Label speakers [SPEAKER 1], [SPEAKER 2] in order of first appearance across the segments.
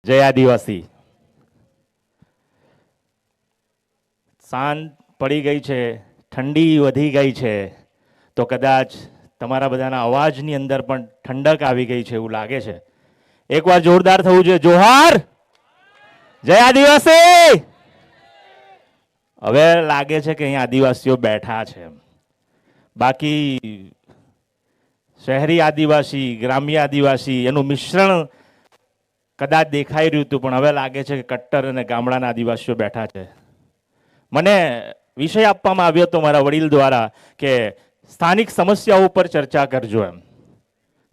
[SPEAKER 1] જય આદિવાસી. સાંજ પડી ગઈ છે, ઠંડી વધી ગઈ છે, તો કદાચ તમારા બધાના અવાજની અંદર પણ ઠંડક આવી ગઈ છે એવું લાગે છે. એકવાર જોરદાર થવું જોઈએ. જોહાર, જય આદિવાસી. હવે લાગે છે કે અહીં આદિવાસીઓ બેઠા છે. બાકી શહેરી આદિવાસી, ગ્રામ્ય આદિવાસી એનું મિશ્રણ કદાચ દેખાઈ રહ્યું હતું, પણ હવે લાગે છે કે કટ્ટર અને ગામડાના આદિવાસીઓ બેઠા છે. મને વિષય આપવામાં આવ્યો હતો મારા વડીલ દ્વારા કે સ્થાનિક સમસ્યાઓ ઉપર ચર્ચા કરજો એમ.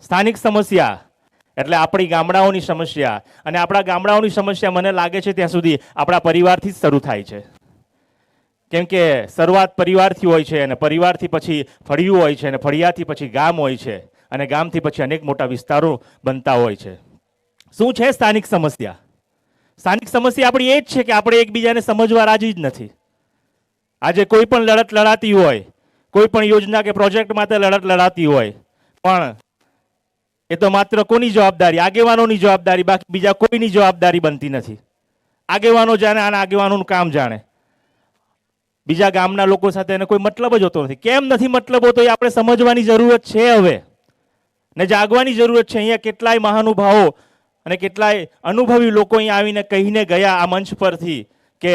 [SPEAKER 1] સ્થાનિક સમસ્યા એટલે આપણી ગામડાઓની સમસ્યા, અને આપણા ગામડાઓની સમસ્યા મને લાગે છે ત્યાં સુધી આપણા પરિવારથી જ શરૂ થાય છે. કેમ કે શરૂઆત પરિવારથી હોય છે, અને પરિવારથી પછી ફળિયું હોય છે, અને ફળિયાથી પછી ગામ હોય છે, અને ગામથી પછી અનેક મોટા વિસ્તારો બનતા હોય છે. શું છે સ્થાનિક સમસ્યા? સ્થાનિક સમસ્યા આપણી એ જ છે કે આપણે એકબીજાને સમજવા રાજી જ નથી. આજે કોઈ પણ લડત લડાતી હોય, કોઈ પણ યોજના કે પ્રોજેક્ટ માટે લડત લડાતી હોય, પણ એ તો માત્ર કોની જવાબદારી? આગેવાનોની જવાબદારી, બાકી બીજા કોઈની જવાબદારી બનતી નથી. આગેવાનો જાણે આના આગેવાનોનું કામ જાણે, બીજા ગામના લોકો સાથે એને કોઈ મતલબ જ હોતો નથી. કેમ નથી મતલબ હોતો એ આપણે સમજવાની જરૂરત છે હવે, ને જાગવાની જરૂરત છે. અહીંયા કેટલાય મહાનુભાવો અને કેટલાય અનુભવી લોકો અહીંયા આવીને કહીને ગયા આ મંચ પરથી કે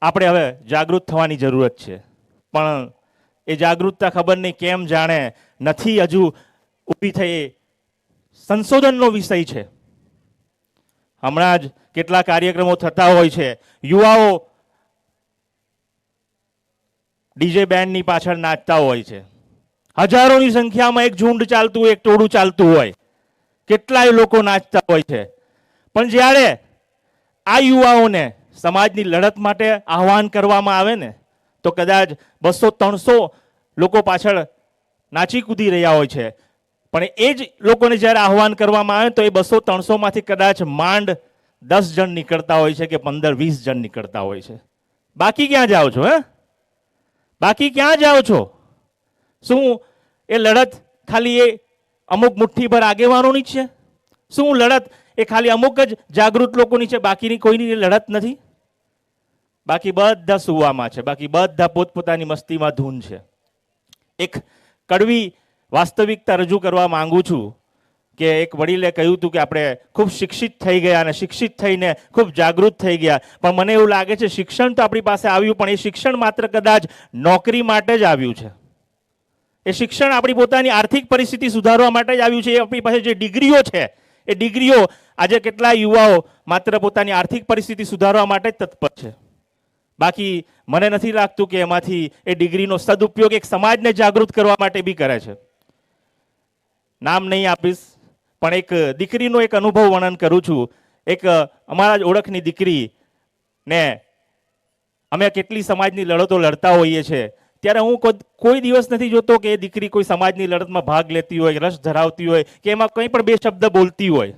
[SPEAKER 1] આપણે હવે જાગૃત થવાની જરૂરત છે. પણ એ જાગૃતતા ખબર નહીં કેમ જાણે નથી હજુ ઊભી થઈ. સંશોધનનો વિષય છે. હમણાં જ કેટલા કાર્યક્રમો થતા હોય છે. યુવાઓ ડીજે બેન્ડની પાછળ નાચતા હોય છે. હજારોની સંખ્યામાં એક ઝુંડ ચાલતું હોય, એક ટોળું ચાલતું હોય, કેટલાય લોકો નાચતા હોય છે. પણ જ્યારે આ યુવાઓને સમાજની લડત માટે આહવાન કરવામાં આવે ને, તો કદાચ 200-300 લોકો પાછળ નાચી કૂદી રહ્યા હોય છે. પણ એ જ લોકોને જ્યારે આહવાન કરવામાં આવે તો એ 200-300 માંથી કદાચ માંડ 10 જણ નીકળતા હોય છે, કે 15-20 જણ નીકળતા હોય છે. બાકી ક્યાં જાઓ છો? બાકી ક્યાં જાઓ છો? શું એ લડત ખાલી એ અમુક મુઠ્ઠીભર આગેવાનોની જ છે? શું લડત એ ખાલી અમુક જ જાગૃત લોકોની છે, બાકીની કોઈની લડત નથી? બાકી બધા સુવામાં છે, બાકી બધા પોતપોતાની મસ્તીમાં ધૂન છે. એક કડવી વાસ્તવિકતા રજૂ કરવા માંગુ છું કે એક વડીલે કહ્યું હતું કે આપણે ખૂબ શિક્ષિત થઈ ગયા અને શિક્ષિત થઈને ખૂબ જાગૃત થઈ ગયા, પણ મને એવું લાગે છે શિક્ષણ તો આપણી પાસે આવ્યું, પણ એ શિક્ષણ માત્ર કદાચ નોકરી માટે જ આવ્યું છે. એ શિક્ષણ આપણી પોતાની આર્થિક પરિસ્થિતિ સુધારવા માટે જ આવ્યું છે. એ આપણી પાસે જે ડિગ્રીઓ છે, એ ડિગ્રીઓ આજે કેટલાય યુવાઓ માત્ર પોતાની આર્થિક પરિસ્થિતિ સુધારવા માટે જ તત્પર છે. બાકી મને નથી લાગતું કે એમાંથી એ ડિગ્રીનો સદુપયોગ એક સમાજને જાગૃત કરવા માટે બી કરે છે. નામ નહીં આપીશ, પણ એક દીકરીનો એક અનુભવ વર્ણન કરું છું. એક અમારા જ ઓળખની દીકરી ને અમે કેટલી સમાજની લડતો લડતા હોઈએ છીએ, ત્યારે હું કોઈ દિવસ નથી જોતો કે એ દીકરી કોઈ સમાજની લડતમાં ભાગ લેતી હોય, રસ ધરાવતી હોય, કે એમાં કંઈ પણ બે શબ્દ બોલતી હોય.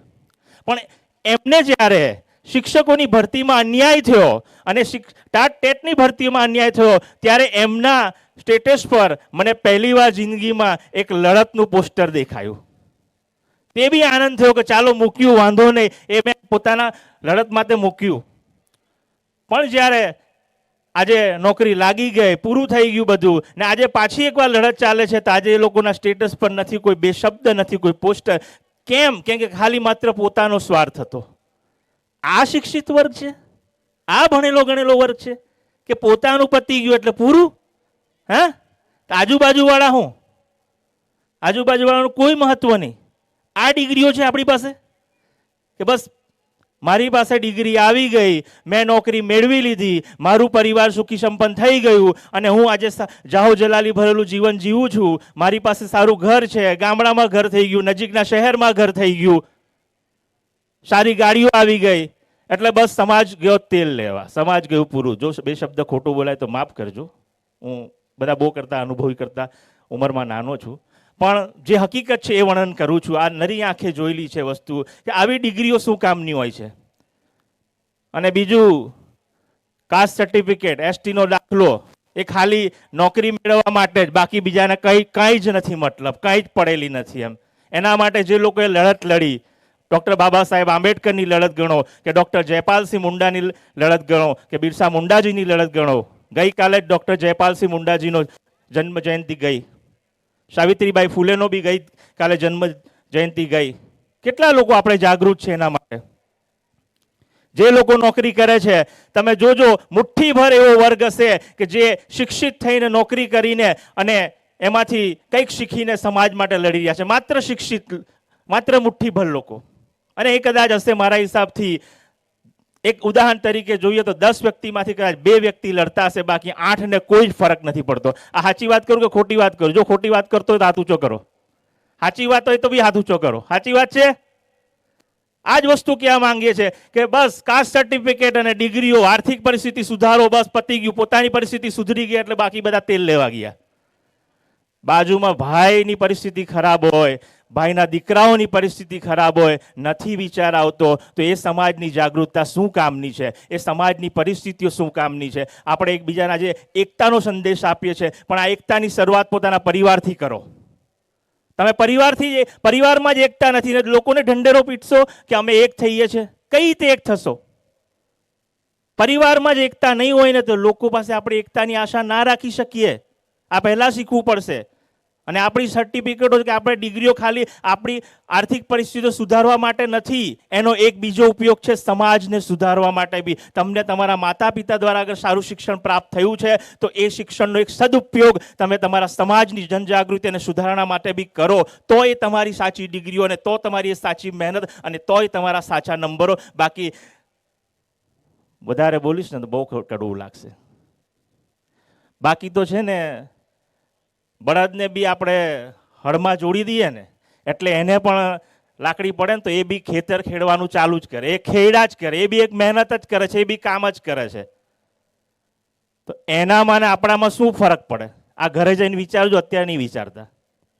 [SPEAKER 1] પણ એમને જ્યારે શિક્ષકોની ભરતીમાં અન્યાય થયો અને ટેટની ભરતીમાં અન્યાય થયો, ત્યારે એમના સ્ટેટસ પર મને પહેલીવાર જિંદગીમાં એક લડતનું પોસ્ટર દેખાયું. તે બી આનંદ થયો કે ચાલો મૂક્યું, વાંધો નહીં, એ મેં પોતાના લડત માટે મૂક્યું. પણ જ્યારે આજે નોકરી લાગી ગઈ, પૂરું થઈ ગયું બધું, ને આજે પાછી એકવાર લડત ચાલે છે, તો આજે એ લોકોના સ્ટેટસ પર નથી કોઈ બે શબ્દ, નથી કોઈ પોસ્ટર. કેમ? કેમ કે ખાલી માત્ર પોતાનો સ્વાર્થ હતો. આ શિક્ષિત વર્ગ છે? આ ભણેલો ગણેલો વર્ગ છે કે પોતાનું પતી ગયું એટલે પૂરું? આજુબાજુવાળા હું? આજુબાજુવાળાનું કોઈ મહત્વ નહીં. આ ડિગ્રીઓ છે આપણી પાસે કે બસ મારી પાસે ડિગ્રી આવી ગઈ, મેં નોકરી મેળવી લીધી, મારું પરિવાર સુખી સંપન્ન થઈ ગયું, અને હું આજે જાહો જલાલી ભરેલું જીવન જીવું છું. મારી પાસે સારું ઘર છે, ગામડામાં ઘર થઈ ગયું, નજીકના શહેરમાં ઘર થઈ ગયું, સારી ગાડીઓ આવી ગઈ, એટલે બસ સમાજ ગયો તેલ લેવા, સમાજ ગયું પૂરું. જો બે શબ્દ ખોટું બોલાય તો માફ કરજો, હું બધા બહુ કરતા અનુભવી કરતા ઉંમરમાં નાનો છું, પણ જે હકીકત છે એ વર્ણન કરું છું. આ નરી આંખે જોયેલી છે વસ્તુ કે આવી ડિગ્રીઓ શું કામની હોય છે. અને બીજું, કાસ્ટ સર્ટિફિકેટ, એસટીનો દાખલો, એ ખાલી નોકરી મેળવવા માટે જ, બાકી બીજાને કંઈ જ નથી મતલબ, કંઈ જ પડેલી નથી એમ. એના માટે જે લોકોએ લડત લડી, ડૉક્ટર બાબા સાહેબ આંબેડકરની લડત ગણો, કે ડૉક્ટર જયપાલસિંહ મુંડાની લડત ગણો, કે બિરસા મુંડાજીની લડત ગણો. ગઈકાલે જ ડૉક્ટર જયપાલસિંહ મુંડાજીનો જન્મ જયંતિ ગઈ, સાવિત્રીબાઈ ફૂલેનો બી ગઈકાલે જન્મ જયંતિ ગઈ. કેટલા લોકો આપણે જાગૃત છે એના માટે? જે લોકો નોકરી કરે છે, તમે જોજો મુઠ્ઠીભર એવો વર્ગ હશે કે જે શિક્ષિત થઈને નોકરી કરીને અને એમાંથી કંઈક શીખીને સમાજ માટે લડી રહ્યા છે. માત્ર શિક્ષિત, માત્ર મુઠ્ઠીભર લોકો. અને એ કદાચ હશે મારા હિસાબથી, એક ઉદાહરણ તરીકે જોઈએ તો 10 વ્યક્તિમાંથી કદાચ 2 વ્યક્તિ લડતા હશે, બાકી 8ને કોઈ જ ફરક નથી પડતો. આ સાચી વાત કરું કે ખોટી વાત કરું? જો ખોટી વાત કરતો હોય તો હાથ ઊંચો કરો. સાચી વાત હોય તો બી હાથ ઊંચો કરો. સાચી વાત છે? આ જ વસ્તુ કહેવા માંગીએ છીએ કે બસ કાસ્ટ સર્ટિફિકેટ અને ડિગ્રીઓ, આર્થિક પરિસ્થિતિ સુધારો, બસ પતી ગયું. પોતાની પરિસ્થિતિ સુધરી ગઈ એટલે બાકી બધા તેલ લેવા ગયા. બાજુમાં ભાઈની પરિસ્થિતિ ખરાબ હોય, ભાઈના દીકરાઓની પરિસ્થિતિ ખરાબ હોય, નથી વિચાર આવતો તો એ સમાજની જાગૃતતા શું કામની છે? એ સમાજની પરિસ્થિતિઓ શું કામની છે? આપણે એકબીજાના જે એકતાનો સંદેશ આપીએ છીએ, પણ આ એકતાની શરૂઆત પોતાના પરિવારથી કરો. તમે પરિવારમાં જ એકતા નથી ને લોકોને ઢંઢેરો પીટશો કે અમે એક થઈએ છીએ. કઈ રીતે એક થશો? પરિવારમાં જ એકતા નહીં હોય ને તો લોકો પાસે આપણે એકતાની આશા ના રાખી શકીએ. આ પહેલાં શીખવું પડશે. અને આપણી સર્ટિફિકેટો કે આપણે ડિગ્રીઓ ખાલી આપણી આર્થિક પરિસ્થિતિઓ સુધારવા માટે નથી, એનો એક બીજો ઉપયોગ છે સમાજને સુધારવા માટે બી. તમને તમારા માતા પિતા દ્વારા અગર સારું શિક્ષણ પ્રાપ્ત થયું છે તો એ શિક્ષણનો એક સદુપયોગ તમે તમારા સમાજની જનજાગૃતિ અને સુધારણા માટે બી કરો, તો એ તમારી સાચી ડિગ્રીઓ અને તો તમારી સાચી મહેનત અને તોય તમારા સાચા નંબરો. બાકી વધારે બોલીશ ને તો બહુ કડવું લાગશે. બાકી તો છે ને, બળદને બી આપણે હળમાં જોડી દઈએ ને એટલે એને પણ લાકડી પડે ને તો એ બી ખેતર ખેડવાનું ચાલુ જ કરે. એ ખેડા જ કરે, એ બી એક મહેનત જ કરે છે, એ બી કામ જ કરે છે. તો એનામાં ને આપણામાં શું ફરક પડે? આ ઘરે જઈને વિચારજો, અત્યારે નહીં વિચારતા.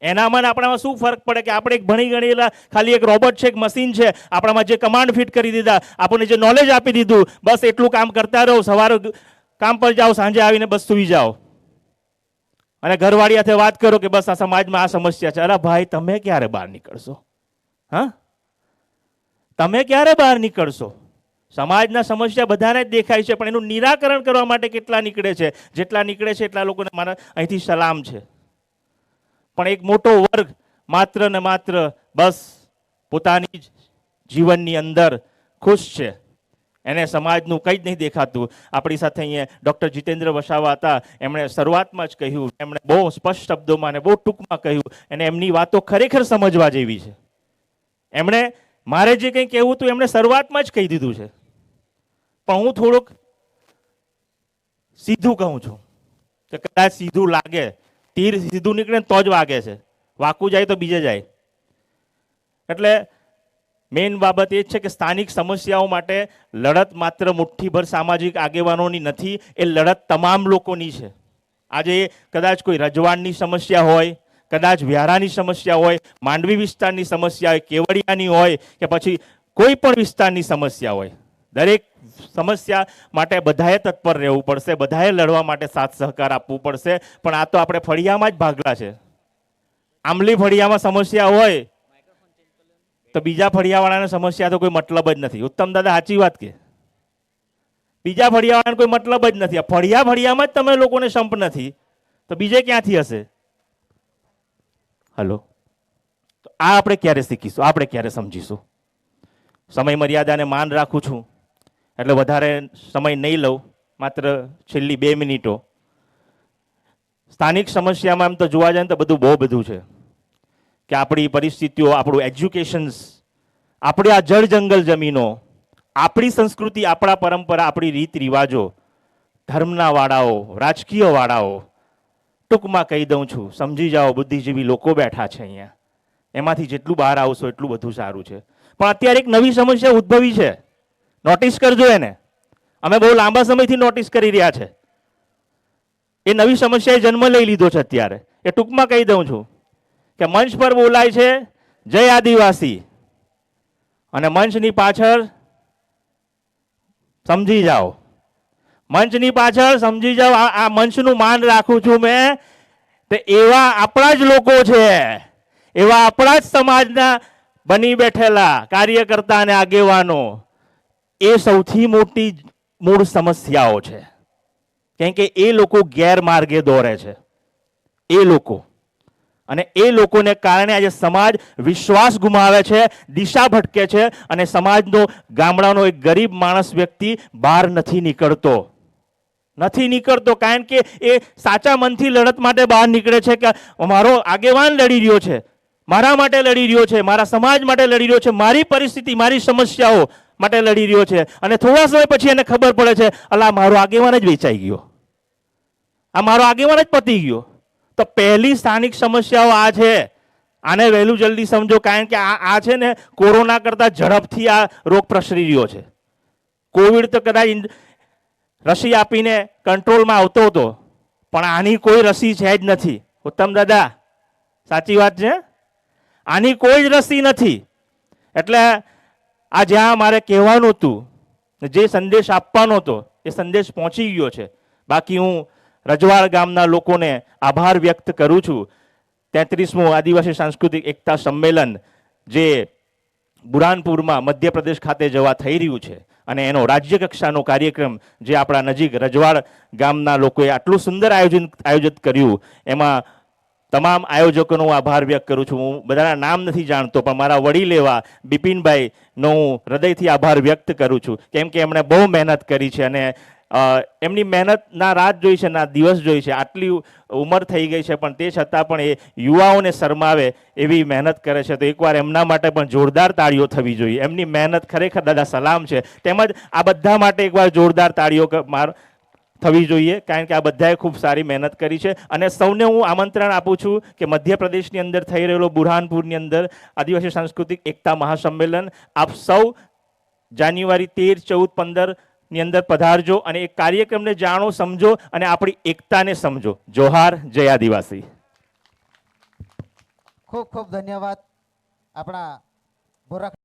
[SPEAKER 1] એનામાં ને આપણામાં શું ફરક પડે કે આપણે એક ભણી ગણેલા ખાલી એક રોબોટ છે, એક મશીન છે, આપણામાં જે કમાન્ડ ફિટ કરી દીધા, આપણને જે નોલેજ આપી દીધું, બસ એટલું કામ કરતા રહો. સવારે કામ પર જાઓ, સાંજે આવીને બસ સૂઈ જાઓ. અને ઘરવાળી સાથે વાત કરો કે બસ આ સમાજમાં આ સમસ્યા છે. અરે ભાઈ, તમે ક્યારે બહાર નીકળશો? હા, તમે ક્યારે બહાર નીકળશો? સમાજના સમસ્યા બધાને જ દેખાય છે, પણ એનું નિરાકરણ કરવા માટે કેટલા નીકળે છે? જેટલા નીકળે છે એટલા લોકોને મારા અહીંથી સલામ છે. પણ એક મોટો વર્ગ માત્ર ને માત્ર બસ પોતાની જીવનની અંદર ખુશ છે, એને સમાજનું કંઈ જ નહીં દેખાતું. આપણી સાથે અહીંયા ડૉક્ટર જીતેન્દ્ર વસાવા હતા. એમણે શરૂઆતમાં જ કહ્યું, એમણે બહુ સ્પષ્ટ શબ્દોમાં અને બહુ ટૂંકમાં કહ્યું, અને એમની વાતો ખરેખર સમજવા જેવી છે. એમણે મારે જે કંઈ કહેવું હતું એમણે શરૂઆતમાં જ કહી દીધું છે, પણ હું થોડુંક સીધું કહું છું કે કદાચ સીધું લાગે. તીર સીધું નીકળે તો જ વાગે છે, વાંકું જાય તો બીજે જાય. એટલે મેઇન બાબત એ છે કે સ્થાનિક સમસ્યાઓ માટે લડત માત્ર મુઠ્ઠીભર સામાજિક આગેવાનોની નથી, એ લડત તમામ લોકોની છે. આજે કદાચ કોઈ રજવાડની સમસ્યા હોય, કદાચ વ્યારાની સમસ્યા હોય, માંડવી વિસ્તારની સમસ્યા હોય, કેવડિયાની હોય કે પછી કોઈ પણ વિસ્તારની સમસ્યા હોય, દરેક સમસ્યા માટે બધાએ તત્પર રહેવું પડશે, બધાએ લડવા માટે સાથ સહકાર આપવું પડશે. પણ આ તો આપણે ફળિયામાં જ ભાગલા છે. આંબલી ફળિયામાં સમસ્યા હોય તો બીજા ફળિયાવાળાને સમસ્યા તો કોઈ મતલબ જ નથી. ઉત્તમ દાદા સાચી વાત કે? બીજા ફળિયાવાળાને કોઈ મતલબ જ નથી. ફળિયામાં જ તમે લોકોને સંપ નથી તો બીજે ક્યાંથી હશે? હલો, તો આ આપણે ક્યારે શીખીશું? આપણે ક્યારે સમજીશું? સમય મર્યાદાને માન રાખું છું એટલે વધારે સમય નહીં લઉં, માત્ર છેલ્લી 2 મિનિટો. સ્થાનિક સમસ્યામાં એમ તો જોવા જાય ને તો બહુ બધું છે કે આપણી પરિસ્થિતિઓ, આપણું એજ્યુકેશન્સ, આપણી આ જળ જંગલ જમીનો, આપણી સંસ્કૃતિ, આપણા પરંપરા, આપણી રીત રિવાજો, ધર્મના વાળાઓ, રાજકીય વાળાઓ, ટૂંકમાં કહી દઉં છું, સમજી જાઓ, બુદ્ધિજીવી લોકો બેઠા છે અહીંયા. એમાંથી જેટલું બહાર આવશો એટલું બધું સારું છે. પણ અત્યારે એક નવી સમસ્યા ઉદ્ભવી છે, નોટિસ કરજો એને. અમે બહુ લાંબા સમયથી નોટિસ કરી રહ્યા છે. એ નવી સમસ્યાએ જન્મ લઈ લીધો છે અત્યારે. એ ટૂંકમાં કહી દઉં છું કે મંચ પર બોલાય છે જય આદિવાસી, અને મંચની પાછળ સમજી જાઓ, મંચની પાછળ સમજી જાઓ, આ મંચનું માન રાખું છું મેં, તે એવા આપણા જ લોકો છે, એવા આપણા જ સમાજના બની બેઠેલા કાર્યકર્તા અને આગેવાનો એ સૌથી મોટી મૂળ સમસ્યાઓ છે. કેમ કે એ લોકો ગેરમાર્ગે દોરે છે. એ લોકો અને એ લોકોને કારણે આજે સમાજ વિશ્વાસ ગુમાવે છે, દિશા ભટકે છે અને સમાજનો ગામડાનો એક ગરીબ માણસ વ્યક્તિ બહાર નથી નીકળતો. કારણ કે એ સાચા મનથી લડત માટે બહાર નીકળે છે કે મારો આગેવાન લડી રહ્યો છે, મારા માટે લડી રહ્યો છે, મારા સમાજ માટે લડી રહ્યો છે, મારી પરિસ્થિતિ, મારી સમસ્યાઓ માટે લડી રહ્યો છે. અને થોડા સમય પછી એને ખબર પડે છે, અલા મારો આગેવાન જ વેચાઈ ગયો, આ મારો આગેવાન જ પતી ગયો. તો પહેલી સ્થાનિક સમસ્યાઓ આ છે. આને વહેલું જલ્દી સમજો, કારણ કે આ છે ને કોરોના કરતા ઝડપથી આ રોગ પ્રસરી રહ્યો છે. કોવિડ તો કદાચ રસી આપીને કંટ્રોલમાં આવતો હતો, પણ આની કોઈ રસી છે જ નથી. ઉત્તમ દાદા, સાચી વાત છે? આની કોઈ જ રસી નથી. એટલે આ જ્યાં મારે કહેવાનું હતું, જે સંદેશ આપવાનો હતો, એ સંદેશ પહોંચી ગયો છે. બાકી હું રજવાડ ગામના લોકોને આભાર વ્યક્ત કરું છું. 33મું આદિવાસી સાંસ્કૃતિક એકતા સંમેલન જે બુરહાનપુરમાં મધ્યપ્રદેશ ખાતે જવા થઈ રહ્યું છે અને એનો રાજ્ય કક્ષાનો કાર્યક્રમ જે આપણા નજીક રજવાડ ગામના લોકોએ આટલું સુંદર આયોજિત કર્યું, એમાં તમામ આયોજકોનો હું આભાર વ્યક્ત કરું છું. હું બધાના નામ નથી જાણતો, પણ મારા વડીલ એવા બિપિનભાઈનો હું હૃદયથી આભાર વ્યક્ત કરું છું. કેમ કે એમણે બહુ મહેનત કરી છે અને એમની મહેનત ના રાત જોઈ છે, ના દિવસ જોઈ છે. આટલી ઉંમર થઈ ગઈ છે, પણ તે છતાં પણ એ યુવાઓને શરમાવે એવી મહેનત કરે છે. તો એકવાર એમના માટે પણ જોરદાર તાળીઓ થવી જોઈએ. એમની મહેનત ખરેખર દાદા સલામ છે. તેમજ આ બધા માટે એકવાર જોરદાર તાળીઓ થવી જોઈએ, કારણ કે આ બધાએ ખૂબ સારી મહેનત કરી છે. અને સૌને હું આમંત્રણ આપું છું કે મધ્યપ્રદેશની અંદર થઈ રહેલો બુરહાનપુરની અંદર આદિવાસી સાંસ્કૃતિક એકતા મહાસંમેલન, આપ સૌ જાન્યુઆરી 13, 14, 15 ની અંદર પધારજો અને એ કાર્યક્રમને જાણો, સમજો અને આપણી એકતાને સમજો. જોહાર, જય આદિવાસી.
[SPEAKER 2] ખૂબ ખૂબ ધન્યવાદ આપણા ગોરખ